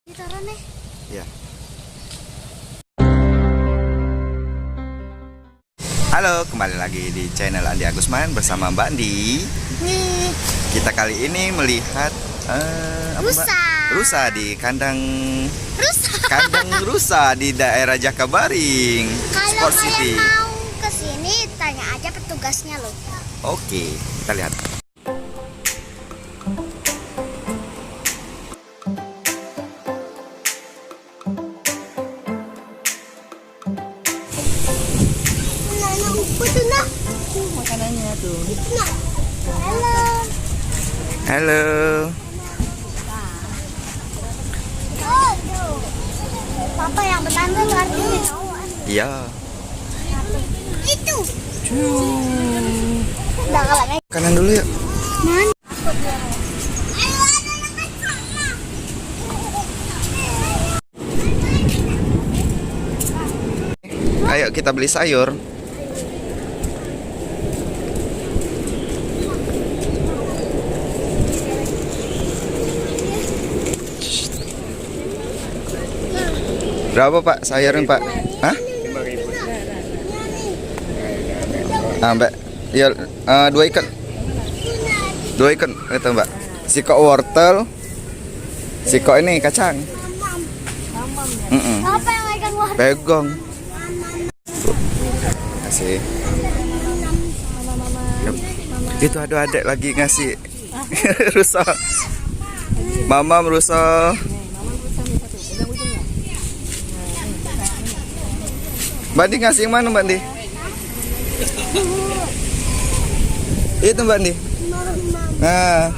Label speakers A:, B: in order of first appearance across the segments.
A: Ditaruh nih.
B: Ya. Halo, kembali lagi di channel Andi Agusman bersama Mbak Andi. Nih, kita kali ini melihat
A: Rusa.
B: Rusa di kandang
A: Rusa.
B: rusa di daerah Jakabaring,
A: Kalau
B: Sport City.
A: kalian mau ke sini, tanya aja petugasnya loh.
B: Oke, kita lihat.
C: Makanannya tuh.
A: Halo.
B: Halo.
A: Papa yang bertanda berarti
B: Iya.
A: itu. Udah kalau kayak
B: Kanan dulu yuk.
A: mana?
B: Ayo kita beli sayur. Berapa Pak sayurnya Pak? Hah? 5.000. Mbak. Ya, 2 ikan. 2 ikan itu Mbak. Siko wortel. Siko ini kacang.
A: Apa yang ikan wah?
B: Begong. Kasih. Itu ada adik lagi ngasih rusa. Mama merusak. Mbak Andi ngasih yang mana Mbak Andi? Itu Mbak Andi. Nah.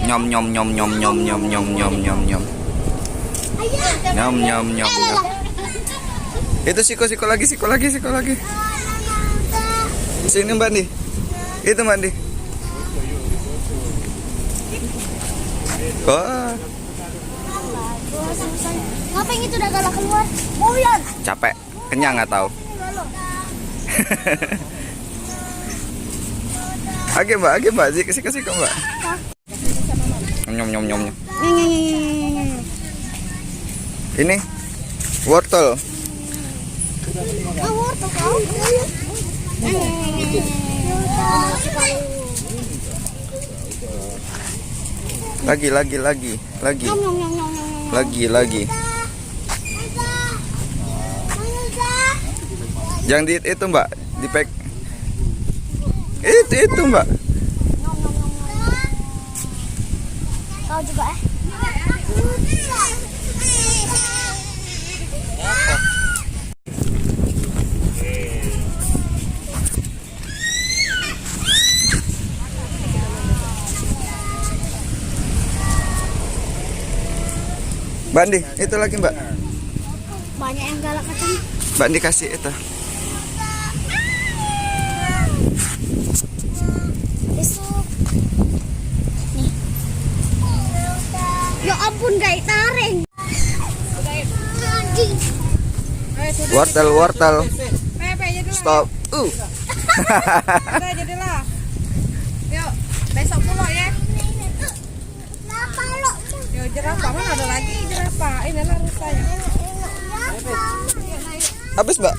B: Nyom nyom nyom nyom nyom nyom nyom nyom nyom nyom. Nyom nyom nyom nyom. Itu siko lagi. Sini Mbak Andi. Itu Mbak Andi. Wah,
A: Ngapain itu udah galak keluar? Mobilan.
B: capek, kenyang nggak tahu. Age Mbak, siko Mbak. Nyom nyom nyom nyom. Ini wortel.
A: Wortel kau.
B: Lagi. Jangan di itu Mbak, di pack. Itu Mbak.
A: Kau juga
B: Mbak Andi, itu lagi Mbak.
A: banyak yang galak kacang.
B: Mbak Andi kasih itu.
A: Besok. Nih. Ya ampun gak taring. Anjing.
B: Wortel. Stop.
C: Udah jadilah. Yuk, besok pulang ya.
A: Kenapa lo?
C: Yuk, jerapah mana ada lagi jerapah. Inilah rusanya.
B: Habis Mbak.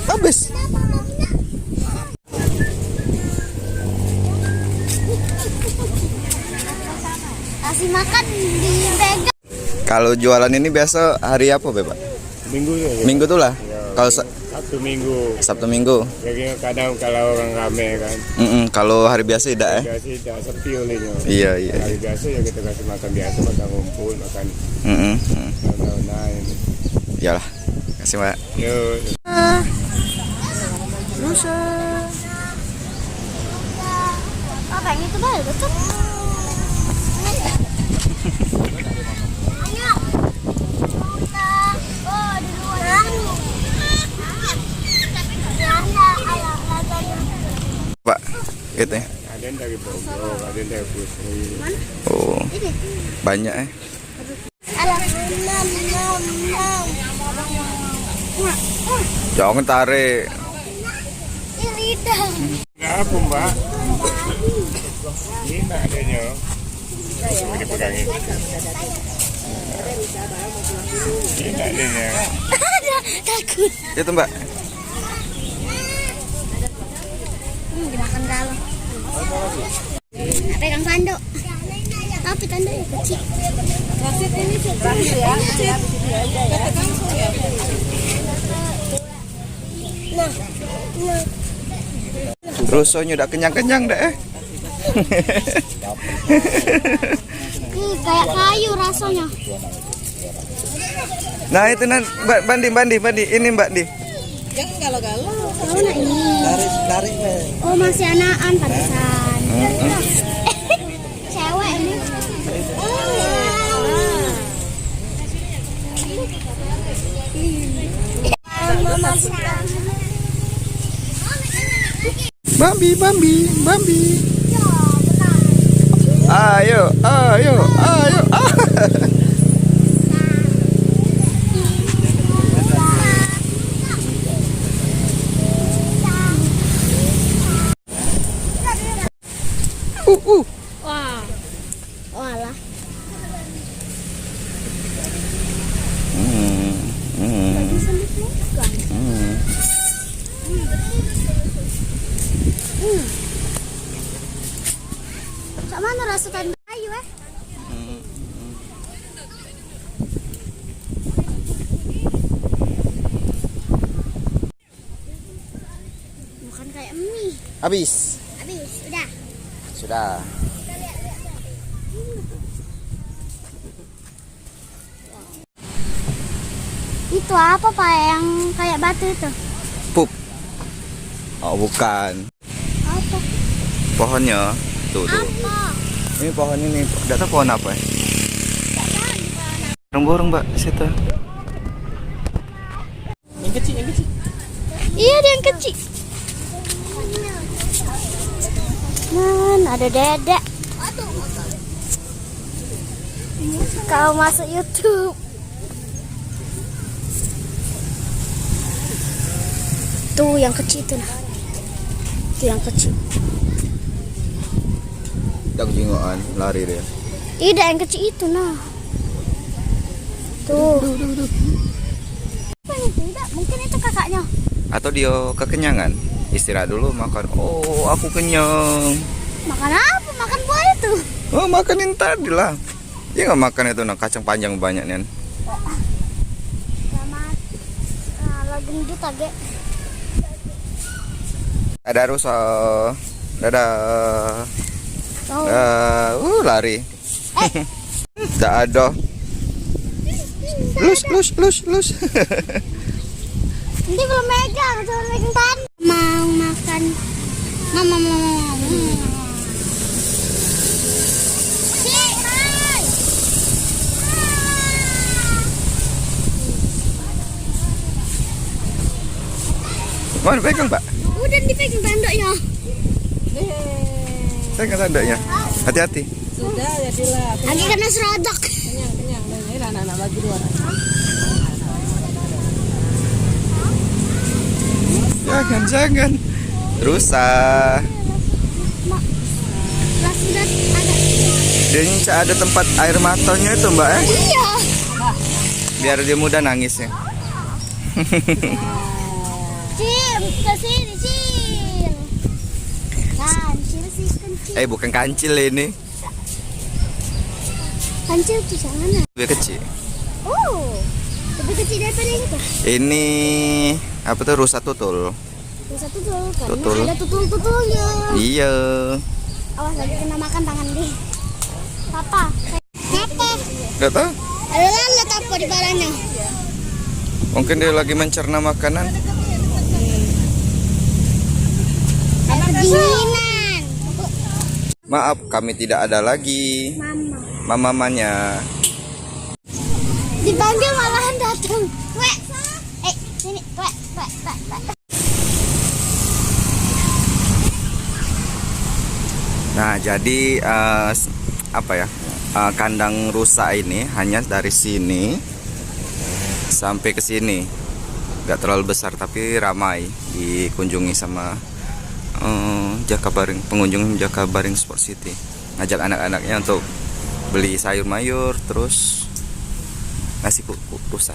B: Habis.
A: Kasih makan di pegang.
B: Kalau jualan ini biasa hari apa Pak?
D: Minggu ya.
B: Minggu tuh lah. Kalau
D: Sabtu
B: Minggu.
D: Minggu. Jadi kadang kalau orang rame kan.
B: Kalau hari biasa tidak
D: Biasa tidak sepi olehnya.
B: Iya.
D: Hari biasa ya kita kasih makan biasa, makan rumput, makan daun-daunan.
B: Iyalah. Kasih Mbak.
D: Yuk.
C: Rusa.
A: Apa yang itu dah betul? Ayo. Oh, di luar.
B: Pak, gitu ya.
D: Ada yang dari Bogor, ada yang dari Pusri.
B: Oh, banyak ya. Jangan tarik.
A: Lidah.
D: Nggak apa Mbak? Ini adanya. Ini pegangin. Enak deh ya.
A: Takut.
B: Itu Mbak.
A: Dimakan galon. Pegang tanduk. Tapi tanduknya kecil.
C: Wasit ini kecil ya.
B: Rusonya udah kenyang-kenyang deh.
A: Kayak kayu rasanya.
B: Nah itu Mbak Bandi ini Mbak Di.
C: Jangan galau-galau.
A: Oh, nah ini. Oh, masih anakan pantesan. Cewek ini. Mama
B: Bambi. Ayo.
A: Wah. Walah. Cak mana rasa tanda kayu Bukan kayak mie.
B: Habis.
A: Udah.
B: Sudah.
A: Itu apa Pak yang kayak batu itu?
B: Pup. Oh bukan.
A: Apa?
B: Pohonnya. Tuh.
A: Apa?
B: Ini pohon ini. Tidak tahu pohon apa ya? Burung Mbak situ.
C: Yang kecil.
A: Iya, ada yang kecil. Ada dedek. Kau masuk YouTube. Tuh yang kecil tuh. Tuh yang kecil.
B: Yang jingoan lari dia.
A: Tidak yang kecil itu nah. Tuh. Tidak, mungkin itu kakaknya.
B: Atau dia kekenyangan. Istirahat dulu makan. Oh aku kenyang.
A: Makan apa? Makan buah itu.
B: Oh makanin tadi lah. Dia nggak makan itu nah kacang panjang banyak nih.
A: Selamat. Lagi gendut agak.
B: Ada rusa. Dadah.
A: Oh.
B: Lari. Tak ada. Lus.
A: Nanti belum megang, cuma megang tan. Mau makan. Mama.
B: Mana pegang Pak?
A: Udah dipegang tanduknya.
B: Pegang tanduknya. Hati-hati.
C: Sudah jadilah.
A: Lagi kena serodok.
C: Kenyang. Ini anak-anak bagi dua.
B: Jangan. Rusa.
A: Lah sudah ada.
B: Dia nyincak ada tempat air matanya itu Mbak ya.
A: Iya.
B: Biar dia mudah nangisnya.
A: Cil, kesini Cil. Kancil sih kencil.
B: Bukan kancil ini.
A: Kancil tuh sana.
B: Lebih kecil.
A: Oh, lebih kecil daripada yang itu.
B: Ini apa tuh rusa tutul?
A: Yang satu tuh karena
B: Tutul.
A: ada tutul-tutulnya.
B: Iya.
A: Awas lagi kena makan tangan deh. Papa.
B: Gak tahu.
A: Ada lalat apa di balanya?
B: Mungkin dia lagi mencerna makanan.
A: Kedinginan.
B: Maaf, kami tidak ada lagi. Mamanya.
A: Dipanggil malahan datang. Wek. Sini. Wek.
B: Nah, jadi apa ya? Kandang rusa ini hanya dari sini sampai ke sini. Gak terlalu besar tapi ramai dikunjungi sama Jakabaring, pengunjung Jakabaring Sport City. Ngajak anak-anaknya untuk beli sayur mayur, terus ngasih rusa.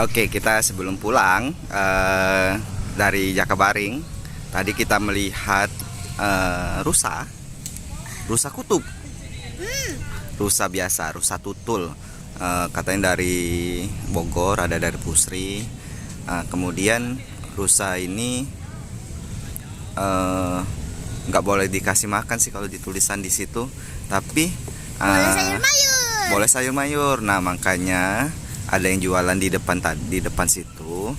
B: Oke, kita sebelum pulang dari Jakabaring, tadi kita melihat rusa kutub, rusa biasa, rusa tutul. Katanya dari Bogor, ada dari Pusri. Kemudian rusa ini nggak boleh dikasih makan sih kalau ditulisan di situ, tapi
A: Boleh sayur mayur.
B: boleh sayur mayur. Nah, makanya ada yang jualan di depan situ.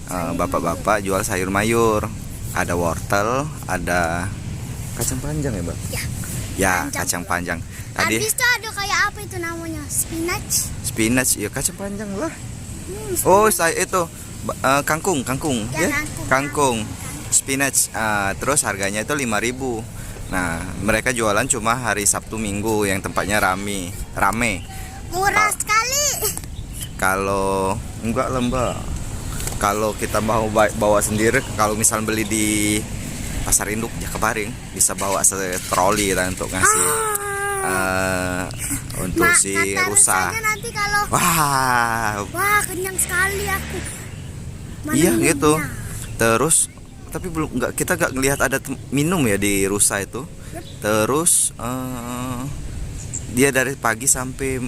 B: Bapak-bapak jual sayur mayur. Ada wortel, ada kacang panjang ya, Mbak? Ya, kacang panjang. Tadi
A: Habis itu ada kayak apa itu namanya?
B: spinach, ya kacang panjang lah. Oh, saya itu kangkung
A: Ya,
B: ya. Kangkung. Spinach. Terus harganya itu 5.000. Nah, mereka jualan cuma hari Sabtu Minggu yang tempatnya rame.
A: Murah sekali.
B: Kalau enggak lah, Mbak. Kalau kita mau bawa sendiri, kalau misal beli di Pasar Induk Jakabaring, bisa bawa troli dan untuk ngasih untuk si
A: kata
B: rusa.
A: rusanya nanti kalau
B: Wah,
A: kenyang sekali aku. Mana
B: iya
A: minumnya?
B: gitu. Terus tapi kita nggak ngelihat ada minum ya di rusa itu. Terus dia dari pagi sampai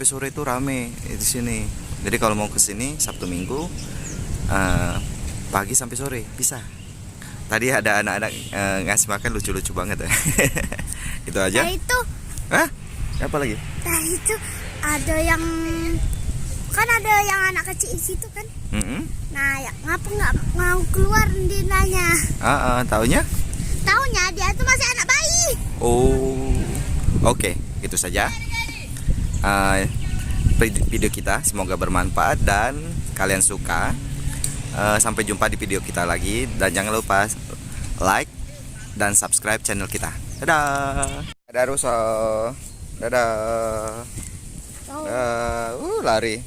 B: sore itu rame di sini. Jadi kalau mau ke sini Sabtu Minggu pagi sampai sore bisa. Tadi ada anak-anak ngasih makan lucu-lucu banget ya. Itu aja.
A: Nah itu,
B: Hah? Apa lagi?
A: nah itu ada yang anak kecil di situ kan. Nah ya ngapa nggak mau keluar dia nanya.
B: Taunya?
A: Taunya dia tuh masih anak bayi.
B: Oh, oke, itu saja video kita. Semoga bermanfaat dan kalian suka. Sampai jumpa di video kita lagi, dan jangan lupa like dan subscribe channel kita. Dadah. Dadah rusa. Dadah. Lari.